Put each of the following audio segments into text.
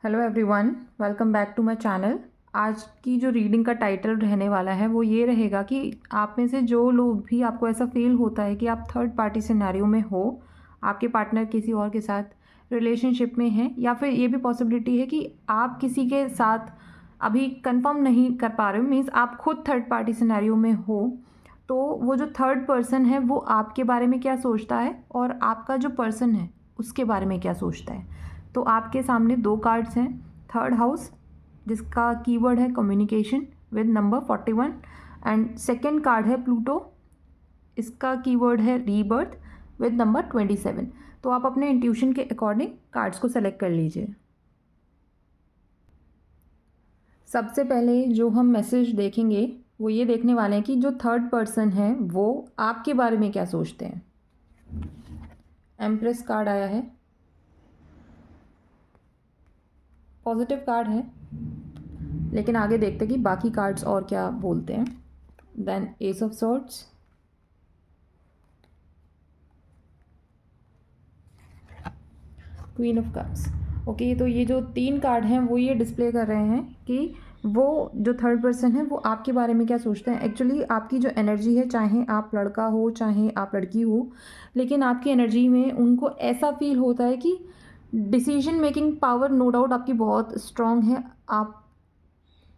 Hello everyone, welcome back to my channel. आज की जो रीडिंग का टाइटल रहने वाला है वो ये रहेगा कि आप में से जो लोग भी आपको ऐसा फील होता है कि आप थर्ड पार्टी सिनेरियो में हो, आपके पार्टनर किसी और के साथ रिलेशनशिप में हैं, या फिर ये भी पॉसिबिलिटी है कि आप किसी के साथ अभी कंफर्म नहीं कर पा रहे हो, मीन्स आप खुद थर्ड पार्टी सिनेरियो में हो। तो वो जो थर्ड पर्सन है वो आपके बारे में क्या सोचता है और आपका जो पर्सन है उसके बारे में क्या सोचता है। तो आपके सामने दो कार्ड्स हैं। थर्ड हाउस, जिसका कीवर्ड है communication with number 41, and second card है प्लूटो, इसका कीवर्ड है रीबर्थ विद नंबर 27। तो आप अपने इंट्यूशन के अकॉर्डिंग कार्ड्स को सेलेक्ट कर लीजिए। सबसे पहले जो हम मैसेज देखेंगे वो ये देखने वाले हैं कि जो थर्ड पर्सन है वो आपके बारे में क्या सोचते हैं। एम्प्रेस कार्ड आया है, पॉजिटिव कार्ड है, लेकिन आगे देखते हैं कि बाकी कार्ड्स और क्या बोलते हैं। Then ace of swords, queen of cups. Okay, तो ये जो तीन कार्ड हैं वो ये डिस्प्ले कर रहे हैं कि वो जो थर्ड पर्सन है वो आपके बारे में क्या सोचते हैं। एक्चुअली आपकी जो एनर्जी है, चाहे आप लड़का हो चाहे आप लड़की हो, लेकिन आपकी एनर्जी में उनको ऐसा फील होता है कि decision making power no doubt आपकी बहुत स्ट्रांग है। आप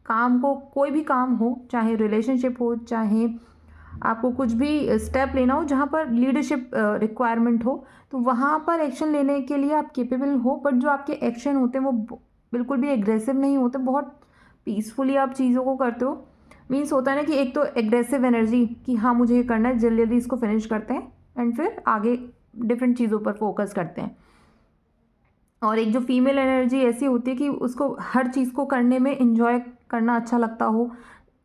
काम को, कोई भी काम हो, चाहे रिलेशनशिप हो, चाहे आपको कुछ भी स्टेप लेना हो जहाँ पर लीडरशिप रिक्वायरमेंट हो, तो वहाँ पर एक्शन लेने के लिए आप केपेबल हो। बट जो आपके एक्शन होते हैं वो बिल्कुल भी एग्रेसिव नहीं होते, बहुत पीसफुली आप चीज़ों को करते हो। मीन्स होता है ना कि एक तो एग्रेसिव एनर्जी कि हाँ मुझे ये करना है, जल्दी जल्दी इसको फिनिश करते हैं एंड फिर आगे डिफरेंट चीज़ों पर फोकस करते हैं। और एक जो फीमेल एनर्जी ऐसी होती है कि उसको हर चीज़ को करने में इंजॉय करना अच्छा लगता हो,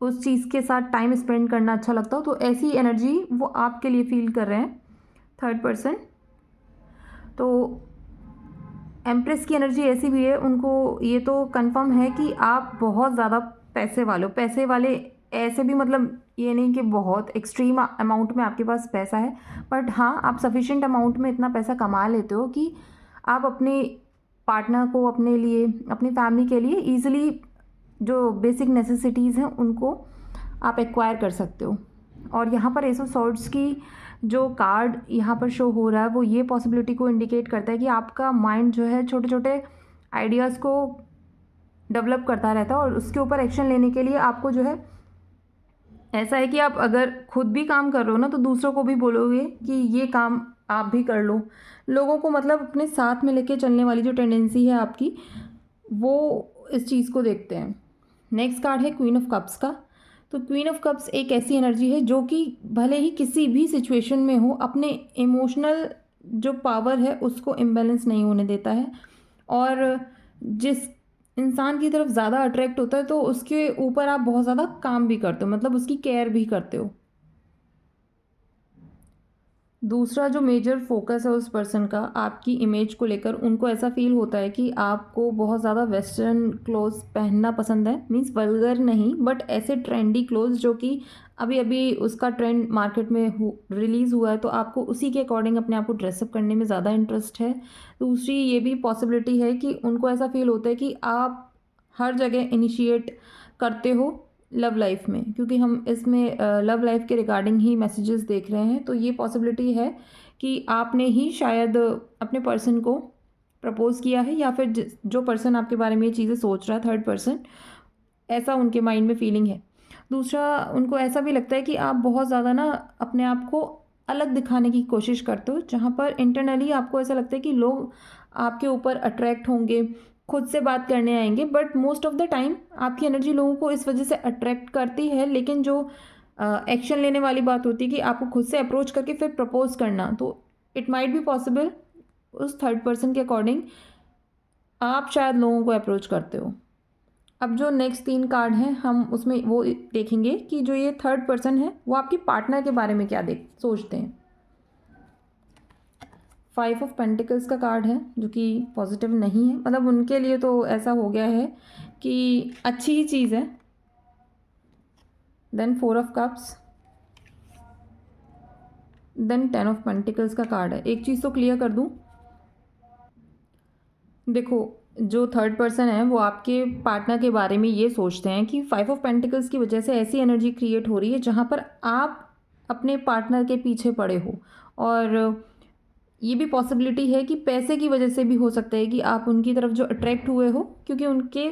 उस चीज़ के साथ टाइम स्पेंड करना अच्छा लगता हो। तो ऐसी एनर्जी वो आपके लिए फील कर रहे हैं थर्ड पर्सन। तो एम्प्रेस की एनर्जी ऐसी भी है, उनको ये तो कंफर्म है कि आप बहुत ज़्यादा पैसे वाले हो। पैसे वाले ऐसे भी, मतलब ये नहीं कि बहुत एक्सट्रीम अमाउंट में आपके पास पैसा है, बट हाँ आप सफिशिएंट अमाउंट में इतना पैसा कमा लेते हो कि आप अपने पार्टनर को, अपने लिए, अपनी फैमिली के लिए ईजिली जो बेसिक नेसेसिटीज़ हैं उनको आप एक्वायर कर सकते हो। और यहाँ पर एस ऑफ सॉर्ड्स की जो कार्ड यहाँ पर शो हो रहा है वो ये पॉसिबिलिटी को इंडिकेट करता है कि आपका माइंड जो है छोटे छोटे आइडियाज़ को डेवलप करता रहता है और उसके ऊपर एक्शन लेने के लिए आपको जो है ऐसा है कि आप अगर खुद भी काम कर रहे हो ना तो दूसरों को भी बोलोगे कि ये काम आप भी कर लो। लोगों को मतलब अपने साथ में लेके चलने वाली जो टेंडेंसी है आपकी, वो इस चीज़ को देखते हैं। नेक्स्ट कार्ड है क्वीन ऑफ कप्स का। तो क्वीन ऑफ कप्स एक ऐसी एनर्जी है जो कि भले ही किसी भी सिचुएशन में हो, अपने इमोशनल जो पावर है उसको इम्बैलेंस नहीं होने देता है। और जिस इंसान की तरफ ज़्यादा अट्रैक्ट होता है तो उसके ऊपर आप बहुत ज़्यादा काम भी करते हो, मतलब उसकी केयर भी करते हो। दूसरा जो मेजर फोकस है उस पर्सन का आपकी इमेज को लेकर, उनको ऐसा फील होता है कि आपको बहुत ज़्यादा वेस्टर्न क्लोथ्स पहनना पसंद है। मीन्स वल्गर नहीं, बट ऐसे ट्रेंडी क्लोथ्स जो कि अभी अभी उसका ट्रेंड मार्केट में रिलीज़ हुआ है, तो आपको उसी के अकॉर्डिंग अपने आप को ड्रेसअप करने में ज़्यादा इंटरेस्ट है। दूसरी ये भी पॉसिबिलिटी है कि उनको ऐसा फील होता है कि आप हर जगह इनिशिएट करते हो लव लाइफ में, क्योंकि हम इसमें लव लाइफ के रिगार्डिंग ही मैसेजेस देख रहे हैं। तो ये पॉसिबिलिटी है कि आपने ही शायद अपने पर्सन को प्रपोज किया है, या फिर जो पर्सन आपके बारे में ये चीज़ें सोच रहा है, थर्ड पर्सन, ऐसा उनके माइंड में फीलिंग है। दूसरा, उनको ऐसा भी लगता है कि आप बहुत ज़्यादा ना अपने आप को अलग दिखाने की कोशिश करते हो, जहाँ पर इंटरनली आपको ऐसा लगता है कि लोग आपके ऊपर अट्रैक्ट होंगे, खुद से बात करने आएंगे। But most of the time आपकी एनर्जी लोगों को इस वजह से अट्रैक्ट करती है, लेकिन जो एक्शन लेने वाली बात होती है कि आपको खुद से अप्रोच करके फिर प्रपोज करना, तो इट माइट बी पॉसिबल उस थर्ड पर्सन के अकॉर्डिंग आप शायद लोगों को अप्रोच करते हो। अब जो नेक्स्ट तीन कार्ड हैं हम उसमें वो देखेंगे कि जो ये थर्ड पर्सन है वो आपके पार्टनर के बारे में क्या सोचते हैं। फाइव ऑफ पेंटिकल्स का कार्ड है जो कि पॉजिटिव नहीं है, मतलब उनके लिए तो ऐसा हो गया है कि अच्छी ही चीज़ है। Then four of cups, then ten of pentacles का कार्ड है। एक चीज़ तो क्लियर कर दूं, देखो, जो थर्ड पर्सन है वो आपके पार्टनर के बारे में ये सोचते हैं कि 5 ऑफ पेंटिकल्स की वजह से ऐसी एनर्जी क्रिएट हो रही है जहाँ पर आप अपने पार्टनर के पीछे पड़े हो। और ये भी पॉसिबिलिटी है कि पैसे की वजह से भी हो सकता है कि आप उनकी तरफ जो अट्रैक्ट हुए हो, क्योंकि उनके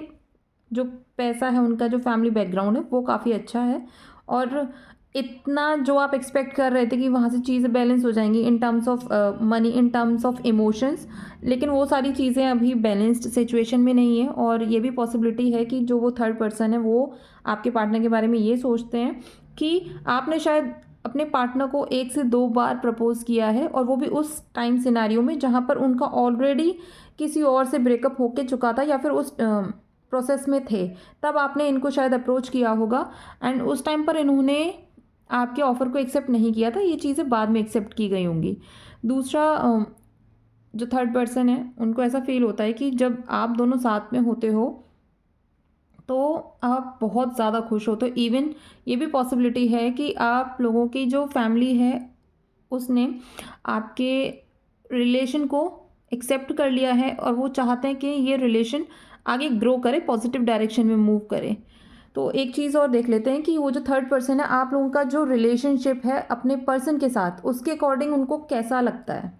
जो पैसा है, उनका जो फैमिली बैकग्राउंड है वो काफ़ी अच्छा है। और इतना जो आप एक्सपेक्ट कर रहे थे कि वहाँ से चीज़ें बैलेंस हो जाएंगी in terms of money, in terms of emotions, लेकिन वो सारी चीज़ें अभी बैलेंस्ड सिचुएशन में नहीं है। और ये भी पॉसिबिलिटी है कि जो वो थर्ड पर्सन है वो आपके पार्टनर के बारे में ये सोचते हैं कि आपने शायद अपने पार्टनर को 1 से 2 बार प्रपोज़ किया है, और वो भी उस टाइम सिनेरियो में जहाँ पर उनका ऑलरेडी किसी और से ब्रेकअप होके चुका था, या फिर उस प्रोसेस में थे, तब आपने इनको शायद अप्रोच किया होगा। एंड उस टाइम पर इन्होंने आपके ऑफ़र को एक्सेप्ट नहीं किया था, ये चीज़ें बाद में एक्सेप्ट की गई होंगी। दूसरा, जो थर्ड पर्सन है उनको ऐसा फ़ील होता है कि जब आप दोनों साथ में होते हो तो आप बहुत ज़्यादा खुश हो। तो इवन ये भी पॉसिबिलिटी है कि आप लोगों की जो फैमिली है उसने आपके रिलेशन को एक्सेप्ट कर लिया है, और वो चाहते हैं कि ये रिलेशन आगे ग्रो करे, पॉजिटिव डायरेक्शन में मूव करे। तो एक चीज़ और देख लेते हैं कि वो जो थर्ड पर्सन है, आप लोगों का जो रिलेशनशिप है अपने पर्सन के साथ, उसके अकॉर्डिंग उनको कैसा लगता है।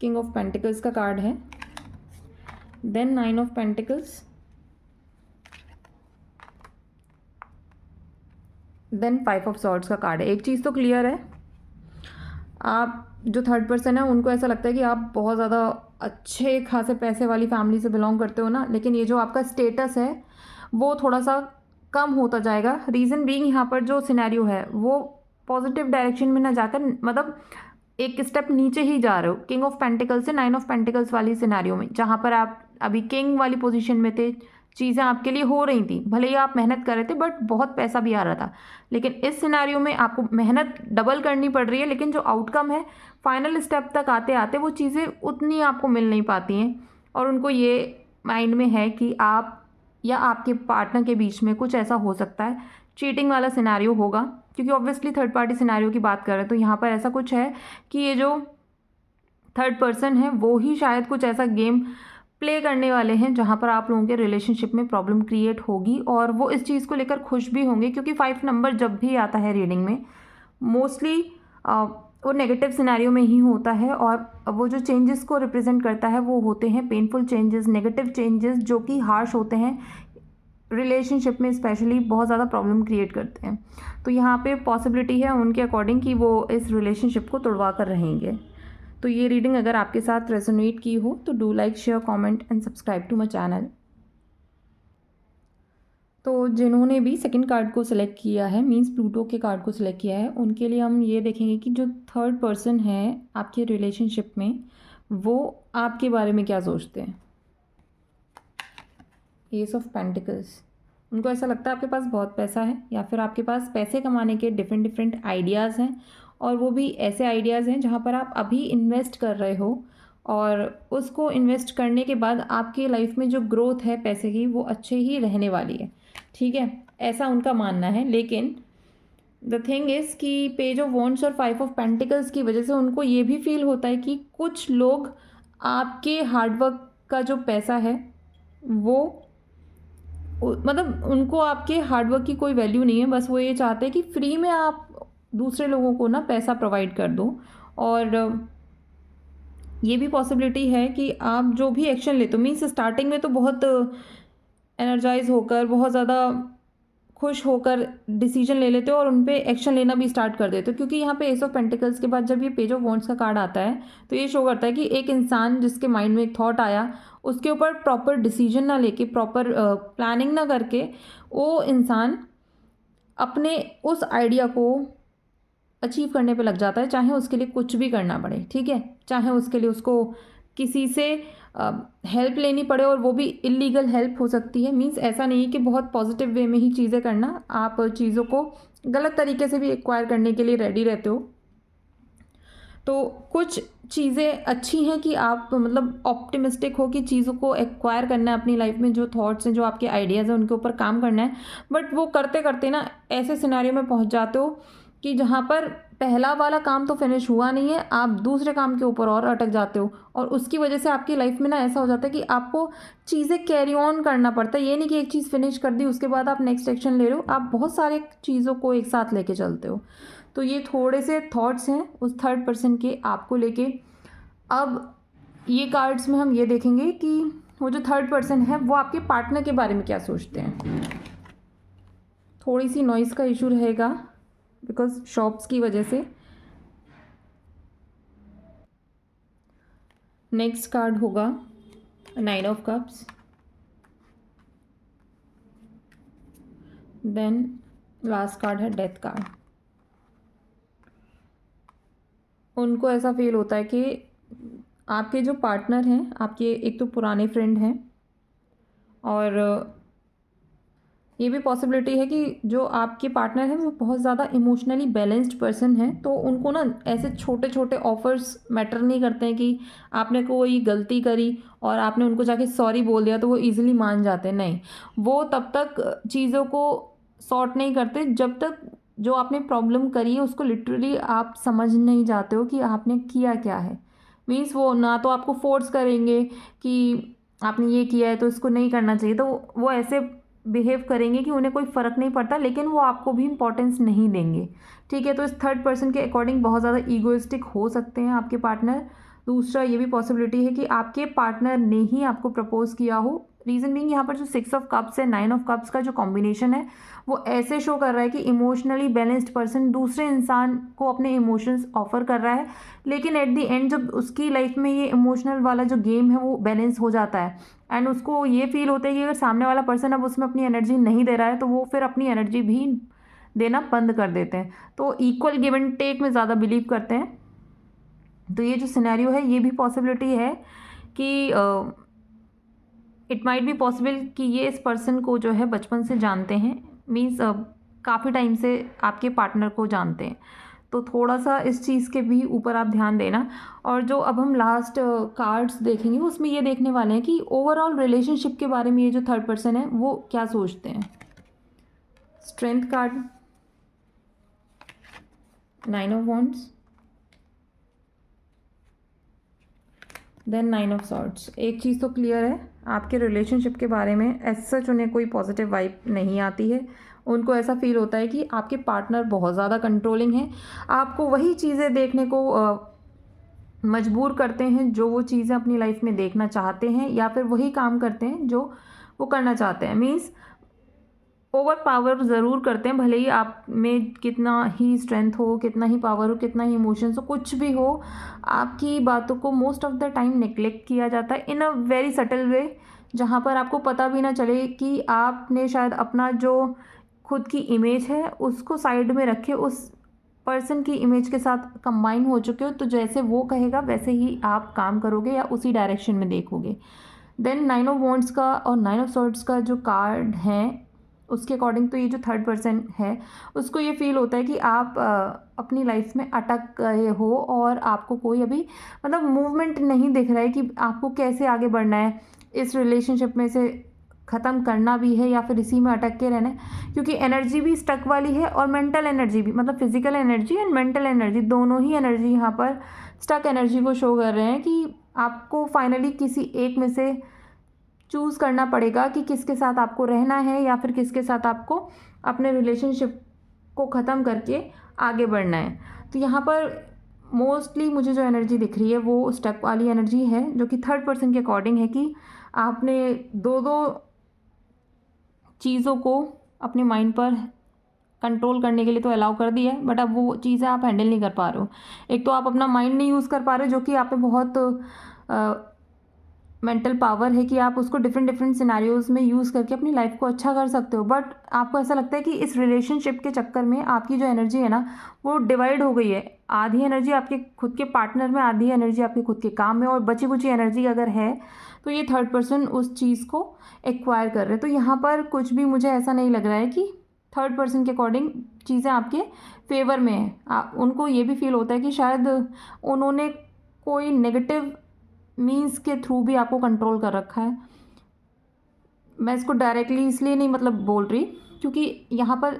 किंग ऑफ पेंटिकल्स का कार्ड है, then 9 of pentacles, then 5 of swords का कार्ड है। एक चीज़ तो क्लियर है, आप जो थर्ड पर्सन है उनको ऐसा लगता है कि आप बहुत ज़्यादा अच्छे खासे पैसे वाली फैमिली से बिलोंग करते हो ना, लेकिन ये जो आपका स्टेटस है वो थोड़ा सा कम होता जाएगा। रीज़न बीइंग, यहाँ पर जो सिनेरियो है वो पॉजिटिव डायरेक्शन में ना जाकर, मतलब एक स्टेप नीचे ही जा रहे हो। किंग ऑफ पेंटिकल्स से 9 ऑफ पेंटिकल्स वाली सिनेरियो में, जहाँ पर आप अभी किंग वाली पोजीशन में थे, चीज़ें आपके लिए हो रही थी, भले ही आप मेहनत कर रहे थे बट बहुत पैसा भी आ रहा था। लेकिन इस सिनेरियो में आपको मेहनत डबल करनी पड़ रही है, लेकिन जो आउटकम है फाइनल स्टेप तक आते आते वो चीज़ें उतनी आपको मिल नहीं पाती हैं। और उनको ये माइंड में है कि आप या आपके पार्टनर के बीच में कुछ ऐसा हो सकता है, चीटिंग वाला सिनेरियो होगा, क्योंकि ऑब्वियसली थर्ड पार्टी सिनेरियो की बात कर रहे हैं। तो यहाँ पर ऐसा कुछ है कि ये जो थर्ड पर्सन है वो ही शायद कुछ ऐसा गेम प्ले करने वाले हैं जहाँ पर आप लोगों के रिलेशनशिप में प्रॉब्लम क्रिएट होगी, और वो इस चीज़ को लेकर खुश भी होंगे, क्योंकि 5 नंबर जब भी आता है रीडिंग में मोस्टली वो नेगेटिव सिनेरियो में ही होता है। और वो जो चेंजेस को रिप्रेजेंट करता है वो होते हैं पेनफुल चेंजेस, नेगेटिव चेंजेस, जो कि हार्श होते हैं, रिलेशनशिप में स्पेशली बहुत ज़्यादा प्रॉब्लम क्रिएट करते हैं। तो यहाँ पे पॉसिबिलिटी है उनके अकॉर्डिंग कि वो इस रिलेशनशिप को तोड़वा कर रहेंगे। तो ये रीडिंग अगर आपके साथ रेजोनेट की हो तो do like, share, comment and subscribe to my channel. तो जिन्होंने भी सेकंड कार्ड को सिलेक्ट किया है, मींस प्लूटो के कार्ड को सिलेक्ट किया है, उनके लिए हम ये देखेंगे कि जो थर्ड पर्सन है आपके रिलेशनशिप में वो आपके बारे में क्या सोचते हैं। एस ऑफ पेंटिकल्स, उनको ऐसा लगता है आपके पास बहुत पैसा है, या फिर आपके पास पैसे कमाने के डिफरेंट डिफरेंट आइडियाज़ हैं, और वो भी ऐसे आइडियाज़ हैं जहाँ पर आप अभी इन्वेस्ट कर रहे हो, और उसको इन्वेस्ट करने के बाद आपकी लाइफ में जो ग्रोथ है पैसे की वो अच्छे ही रहने वाली है। ठीक है, ऐसा उनका मानना है। लेकिन द थिंग इज़ कि पेज ऑफ वॉन्ड्स और 5 ऑफ पेंटिकल्स की वजह से उनको ये भी फील होता है कि कुछ लोग आपके हार्डवर्क का जो पैसा है वो, मतलब उनको आपके हार्डवर्क की कोई वैल्यू नहीं है, बस वो ये चाहते हैं कि फ्री में आप दूसरे लोगों को ना पैसा प्रोवाइड कर दो। और ये भी पॉसिबिलिटी है कि आप जो भी एक्शन लेते हो, मीन्स स्टार्टिंग में तो बहुत एनर्जाइज होकर, बहुत ज़्यादा खुश होकर डिसीजन ले लेते हो और उन पे एक्शन लेना भी स्टार्ट कर देते हो, क्योंकि यहाँ पे एस ऑफ पेंटिकल्स के बाद जब ये पेज ऑफ वॉन्ड्स का कार्ड आता है तो ये शो करता है कि एक इंसान जिसके माइंड में एक थॉट आया, उसके ऊपर प्रॉपर डिसीजन ना लेके, प्रॉपर प्लानिंग ना करके, वो इंसान अपने उस आइडिया को अचीव करने पे लग जाता है, चाहे उसके लिए कुछ भी करना पड़े। ठीक है, चाहे उसके लिए उसको किसी से हेल्प लेनी पड़े, और वो भी इलीगल हेल्प हो सकती है। मींस ऐसा नहीं है कि बहुत पॉजिटिव वे में ही चीज़ें करना, आप चीज़ों को गलत तरीके से भी एक्वायर करने के लिए रेडी रहते हो। तो कुछ चीज़ें अच्छी हैं कि आप मतलब ऑप्टिमिस्टिक हो कि चीज़ों को एक्वायर करना है अपनी लाइफ में, जो थॉट्स हैं, जो आपके आइडियाज़ हैं, उनके ऊपर काम करना है। बट वो करते करते ना ऐसे सिनेरियो में पहुंच जाते हो कि जहाँ पर पहला वाला काम तो फिनिश हुआ नहीं है, आप दूसरे काम के ऊपर और अटक जाते हो, और उसकी वजह से आपकी लाइफ में ना ऐसा हो जाता है कि आपको चीज़ें कैरी ऑन करना पड़ता है। ये नहीं कि एक चीज़ फिनिश कर दी उसके बाद आप नेक्स्ट एक्शन ले रहे हो, आप बहुत सारे चीज़ों को एक साथ लेके चलते हो। तो ये थोड़े से थॉट्स हैं उस थर्ड पर्सन के आपको लेके। अब ये कार्ड्स में हम ये देखेंगे कि वो जो थर्ड पर्सन है वो आपके पार्टनर के बारे में क्या सोचते हैं। थोड़ी सी नॉइज़ का इशू रहेगा बिकॉज शॉप्स की वजह से। नेक्स्ट कार्ड होगा 9 of cups, then last card है डेथ कार्ड। उनको ऐसा फील होता है कि आपके जो पार्टनर हैं आपके एक तो पुराने फ्रेंड हैं, और ये भी पॉसिबिलिटी है कि जो आपके पार्टनर हैं वो बहुत ज़्यादा इमोशनली बैलेंस्ड पर्सन है। तो उनको ना ऐसे छोटे छोटे ऑफर्स मैटर नहीं करते हैं कि आपने कोई गलती करी और आपने उनको जाके सॉरी बोल दिया तो वो इजीली मान जाते हैं। नहीं, वो तब तक चीज़ों को सॉर्ट नहीं करते जब तक जो आपने प्रॉब्लम करी है उसको लिटरली आप समझ नहीं जाते हो कि आपने किया क्या है। मीन्स वो ना तो आपको फोर्स करेंगे कि आपने ये किया है तो इसको नहीं करना चाहिए, तो वो ऐसे बिहेव करेंगे कि उन्हें कोई फ़र्क नहीं पड़ता, लेकिन वो आपको भी इम्पोर्टेंस नहीं देंगे। ठीक है, तो इस थर्ड पर्सन के अकॉर्डिंग बहुत ज़्यादा ईगोइस्टिक हो सकते हैं आपके पार्टनर। दूसरा ये भी पॉसिबिलिटी है कि आपके पार्टनर ने ही आपको प्रपोज किया हो। रीज़न बीइंग यहाँ पर जो 6 ऑफ कप्स है 9 ऑफ कप्स का जो कॉम्बिनेशन है वो ऐसे शो कर रहा है कि इमोशनली बैलेंस्ड पर्सन दूसरे इंसान को अपने इमोशंस ऑफर कर रहा है, लेकिन एट द एंड जब उसकी लाइफ में ये इमोशनल वाला जो गेम है वो बैलेंस हो जाता है एंड उसको ये फील होता है कि अगर सामने वाला पर्सन अब उसमें अपनी एनर्जी नहीं दे रहा है तो वो फिर अपनी एनर्जी भी देना बंद कर देते हैं। तो इक्वल गिव एंड टेक में ज़्यादा बिलीव करते हैं। तो ये जो सिनेरियो है ये भी पॉसिबिलिटी है कि इट माइट बी पॉसिबल कि ये इस पर्सन को जो है बचपन से जानते हैं, मीन्स काफ़ी टाइम से आपके पार्टनर को जानते हैं। तो थोड़ा सा इस चीज़ के भी ऊपर आप ध्यान देना। और जो अब हम लास्ट कार्ड्स देखेंगे उसमें ये देखने वाले हैं कि ओवरऑल रिलेशनशिप के बारे में ये जो थर्ड पर्सन है वो क्या सोचते हैं। Strength card, 9 of wands, then 9 of swords. एक चीज़ तो क्लियर है, आपके रिलेशनशिप के बारे में एज सच उन्हें कोई पॉजिटिव वाइब नहीं आती है। उनको ऐसा फील होता है कि आपके पार्टनर बहुत ज़्यादा कंट्रोलिंग है, आपको वही चीज़ें देखने को मजबूर करते हैं जो वो चीज़ें अपनी लाइफ में देखना चाहते हैं, या फिर वही काम करते हैं जो वो करना चाहते हैं। मीन्स ओवर पावर ज़रूर करते हैं, भले ही आप में कितना ही स्ट्रेंथ हो, कितना ही पावर हो, कितना ही इमोशंस हो, कुछ भी हो, आपकी बातों को most of the time neglect किया जाता है इन अ वेरी सटल वे, जहाँ पर आपको पता भी ना चले कि आपने शायद अपना जो खुद की इमेज है उसको साइड में रखे उस पर्सन की इमेज के साथ कंबाइन हो चुके हो। तो जैसे वो कहेगा वैसे ही आप काम करोगे या उसी डायरेक्शन में देखोगे। देन 9 ऑफ वॉन्ड्स का और 9 ऑफ सॉर्ड्स का जो कार्ड है उसके अकॉर्डिंग तो ये जो थर्ड पर्सन है उसको ये फील होता है कि आप अपनी लाइफ में अटक गए हो और आपको कोई अभी मतलब मूवमेंट नहीं दिख रहा है कि आपको कैसे आगे बढ़ना है, इस रिलेशनशिप में से ख़त्म करना भी है या फिर इसी में अटक के रहना है। क्योंकि एनर्जी भी स्टक वाली है और मेंटल एनर्जी भी, मतलब physical energy and mental energy दोनों ही एनर्जी यहाँ पर स्टक एनर्जी को शो कर रहे हैं कि आपको फाइनली किसी एक में से चूज़ करना पड़ेगा कि किसके साथ आपको रहना है या फिर किसके साथ आपको अपने रिलेशनशिप को ख़त्म करके आगे बढ़ना है। तो यहाँ पर मोस्टली मुझे जो एनर्जी दिख रही है वो स्टक वाली एनर्जी है, जो कि थर्ड पर्सन के अकॉर्डिंग है कि आपने दो चीज़ों को अपने माइंड पर कंट्रोल करने के लिए तो अलाउ कर दिया है, बट अब वो चीज़ें आप हैंडल नहीं कर पा रहे हो। एक तो आप अपना माइंड नहीं यूज़ कर पा रहे हो, जो कि आप पे बहुत मेंटल पावर है कि आप उसको डिफरेंट सिनेरियोज़ में यूज़ करके अपनी लाइफ को अच्छा कर सकते हो। बट आपको ऐसा लगता है कि इस रिलेशनशिप के चक्कर में आपकी जो एनर्जी है ना वो डिवाइड हो गई है। आधी एनर्जी आपके खुद के पार्टनर में, आधी एनर्जी आपके खुद के काम में, और बची कुची एनर्जी अगर है तो ये थर्ड पर्सन उस चीज़ को एक्वायर कर रहे हैं। तो यहाँ पर कुछ भी मुझे ऐसा नहीं लग रहा है कि थर्ड पर्सन के अकॉर्डिंग चीज़ें आपके फेवर में है। उनको ये भी फील होता है कि शायद उन्होंने कोई नेगेटिव मीन्स के थ्रू भी आपको कंट्रोल कर रखा है। मैं इसको डायरेक्टली इसलिए नहीं मतलब बोल रही क्योंकि यहाँ पर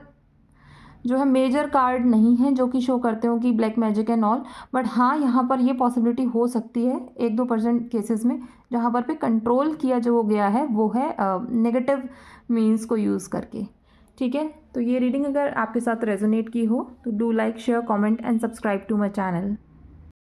जो है मेजर कार्ड नहीं हैं जो कि शो करते हो कि black magic and all, but हाँ यहाँ पर ये पॉसिबिलिटी हो सकती है 1-2% केसेस में, जहाँ पर पे कंट्रोल किया जो गया है वो है नेगेटिव मीन्स को यूज़ करके। ठीक है, तो ये रीडिंग अगर आपके साथ रेजोनेट की हो तो do like share comment and subscribe to my channel.